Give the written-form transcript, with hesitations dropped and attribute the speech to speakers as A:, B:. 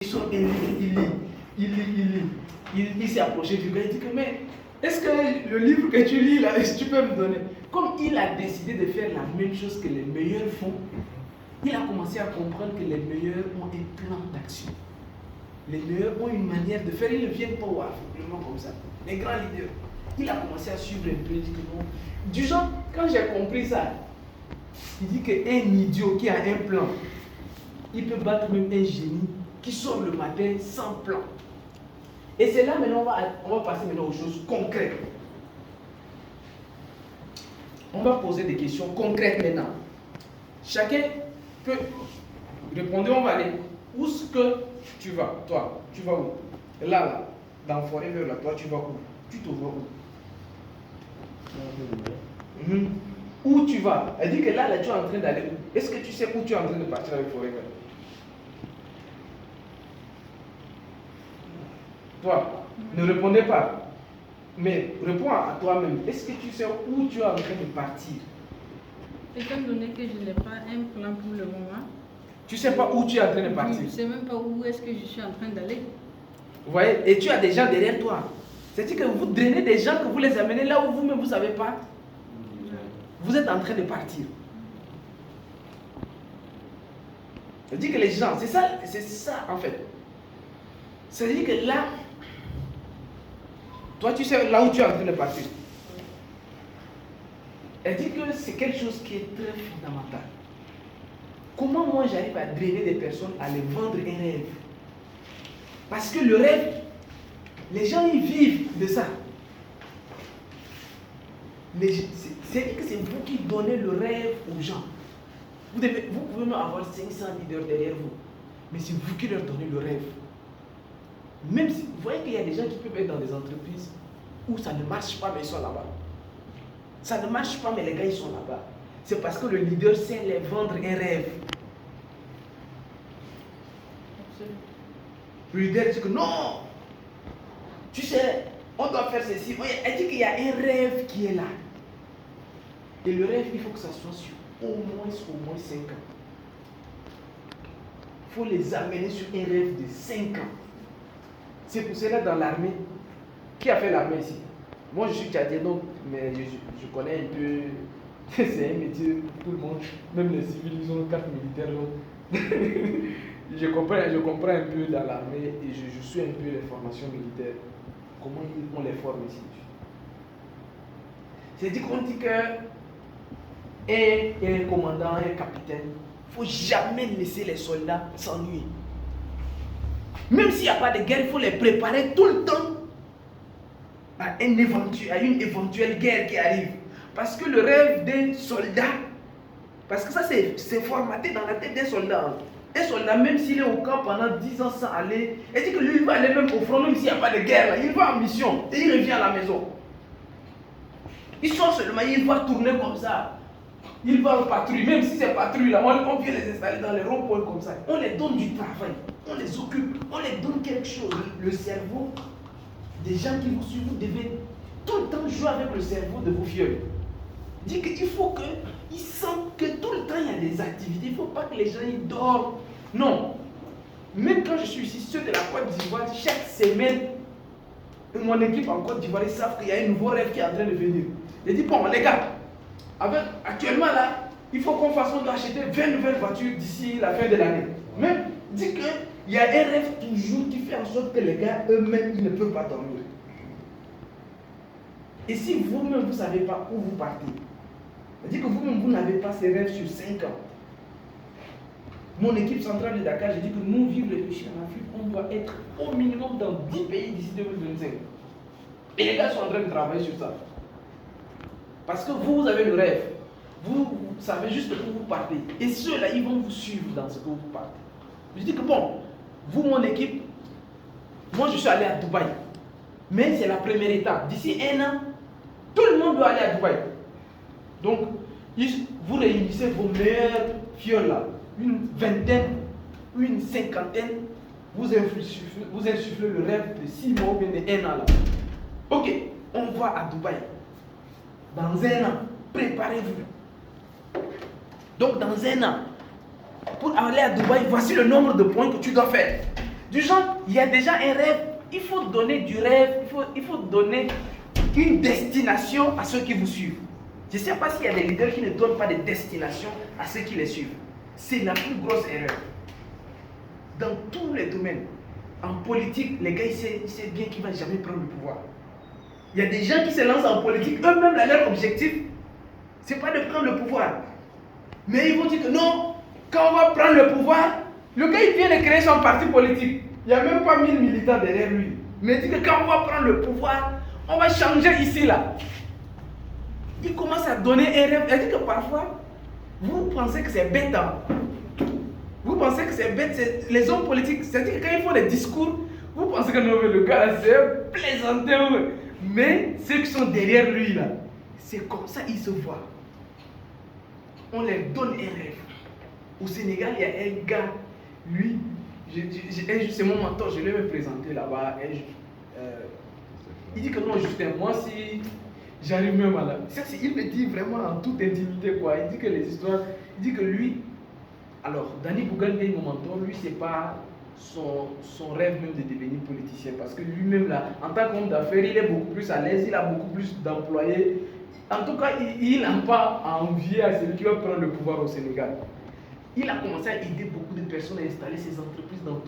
A: Il s'est approché du gars, il dit que mais est-ce que le livre que tu lis là, est-ce que tu peux me donner? Comme il a décidé de faire la même chose que les meilleurs font, il a commencé à comprendre que les meilleurs ont un plan d'action. Les meilleurs ont une manière de faire, ils ne viennent pas au aveuglement comme ça. Les grands leaders. Il a commencé à suivre un peu, il dit que non. Du genre, quand j'ai compris ça, il dit qu'un idiot qui a un plan, il peut battre même un génie qui sort le matin sans plan. Et c'est là maintenant, on va passer maintenant aux choses concrètes. On va poser des questions concrètes maintenant. Chacun peut répondre, on va aller. Où est-ce que tu vas? Toi, tu vas où? Là, dans la forêt vers là, toi, tu vas où? Tu te vois où? Où tu vas? Elle dit que là, tu es en train d'aller où? Est-ce que tu sais où tu es en train de partir avec forêt vers? Toi, ne répondez pas. Mais réponds à toi-même. Est-ce que tu sais où tu es en train de partir?
B: Étant donné que je n'ai pas un plan pour le moment.
A: Tu ne sais pas où tu es en train de partir.
B: Je ne sais même pas où est-ce que je suis en train d'aller.
A: Vous voyez? Et tu as des gens derrière toi. C'est-à-dire que vous drainez des gens, que vous les amenez là où vous-même vous ne savez pas. Vous êtes en train de partir. C'est-à-dire que les gens, c'est ça en fait. C'est-à-dire que là, toi tu sais là où tu es en train de partir. Elle dit que c'est quelque chose qui est très fondamental. Comment moi j'arrive à drainer des personnes, à les vendre un rêve? Parce que le rêve, les gens ils vivent de ça. C'est-à-dire que c'est vous qui donnez le rêve aux gens. Vous pouvez même avoir 500 leaders derrière vous. Mais c'est vous qui leur donnez le rêve. Même si vous voyez qu'il y a des gens qui peuvent être dans des entreprises où ça ne marche pas, mais ils sont là-bas. Ça ne marche pas, mais les gars, ils sont là-bas. C'est parce que le leader sait les vendre un rêve. Le leader dit que non, tu sais, on doit faire ceci. Elle dit qu'il y a un rêve qui est là. Et le rêve, il faut que ça soit sur au moins 5 ans. Il faut les amener sur un rêve de 5 ans. C'est pour cela dans l'armée. Qui a fait l'armée ici? Moi je suis tchadien donc, mais je connais un peu. C'est un métier pour tout le monde. Même les civils, ils ont une carte militaire. je comprends un peu dans l'armée et je suis un peu les formations militaires. Comment on les forme ici? C'est-à-dire qu'on dit que un commandant, un capitaine, il ne faut jamais laisser les soldats s'ennuyer. Même s'il n'y a pas de guerre, il faut les préparer tout le temps à une éventuelle guerre qui arrive. Parce que le rêve d'un soldat, parce que ça c'est formaté dans la tête d'un soldat. Un soldat, même s'il est au camp pendant 10 ans sans aller, il dit que lui il va aller même au front, même s'il n'y a pas de guerre, là, il va en mission et il revient à la maison. Il sort seulement, il va tourner comme ça. Il va en patrouille, même si c'est patrouille là, on vient les installer dans les ronds-points comme ça. On les donne du travail, on les occupe, on les donne quelque chose. Le cerveau, des gens qui vous suivent, vous devez tout le temps jouer avec le cerveau de vos vieux. Dit qu'il faut qu'ils sentent que tout le temps il y a des activités. Il ne faut pas que les gens ils dorment. Non. Même quand je suis ici, ceux de la Côte d'Ivoire, chaque semaine, mon équipe en Côte d'Ivoire, ils savent qu'il y a un nouveau rêve qui est en train de venir. Je dis, bon, les gars, actuellement là, il faut on doit acheter 20 nouvelles voitures d'ici la fin de l'année. Même, dit qu'il y a un rêve toujours qui fait en sorte que les gars eux-mêmes, ils ne peuvent pas dormir. Et si vous-même, vous ne savez pas où vous partez, c'est-à-dire que vous-même, vous n'avez pas ces rêves sur 5 ans. Mon équipe centrale de Dakar, j'ai dit que nous, vivre les péchés en Afrique, on doit être au minimum dans 10 pays d'ici 2025. Et les gars sont en train de travailler sur ça. Parce que vous avez le rêve. Vous savez juste où vous partez. Et ceux-là, ils vont vous suivre dans ce que vous partez. Je dis que bon, vous, mon équipe, moi je suis allé à Dubaï. Mais c'est la première étape. D'ici 1 an, tout le monde doit aller à Dubaï. Donc, vous réunissez vos meilleurs fiers là. Une vingtaine, une cinquantaine. Vous insufflez le rêve de 6 mois ou bien de 1 an là. Ok, on va à Dubaï. Dans 1 an, préparez-vous. Donc dans 1 an, pour aller à Dubaï, voici le nombre de points que tu dois faire. Du genre, il y a déjà un rêve. Il faut donner du rêve, il faut donner une destination à ceux qui vous suivent. Je ne sais pas s'il y a des leaders qui ne donnent pas de destination à ceux qui les suivent. C'est la plus grosse erreur. Dans tous les domaines. En politique, les gars, ils savent bien qu'ils ne vont jamais prendre le pouvoir. Il y a des gens qui se lancent en politique, eux-mêmes, leur objectif, ce n'est pas de prendre le pouvoir. Mais ils vont dire que non, quand on va prendre le pouvoir, le gars, il vient de créer son parti politique. Il n'y a même pas 1000 militants derrière lui. Mais il dit que quand on va prendre le pouvoir, on va changer ici, là. Il commence à donner un rêve. Il dit que parfois, vous pensez que c'est bête. Hein? Vous pensez que c'est bête, les hommes politiques, c'est-à-dire que quand ils font des discours, vous pensez que non, mais le gars, c'est un plaisantin. Mais ceux qui sont derrière lui, là, c'est comme ça ils se voient. On leur donne un rêve. Au Sénégal, il y a un gars, lui, c'est mon mentor, je l'ai même présenté là-bas. Il dit que non, Justin, moi, si j'arrive même à la... Il me dit vraiment en toute intimité, quoi. Il dit que les histoires... Il dit que lui... Alors, Danny Bougan, mon mentor, lui, c'est pas son rêve même de devenir politicien. Parce que lui-même, là, en tant qu'homme d'affaires, il est beaucoup plus à l'aise, il a beaucoup plus d'employés. En tout cas, il n'a pas à envier à celui qui va prendre le pouvoir au Sénégal. Il a commencé à aider beaucoup de personnes à installer ses entreprises dans tout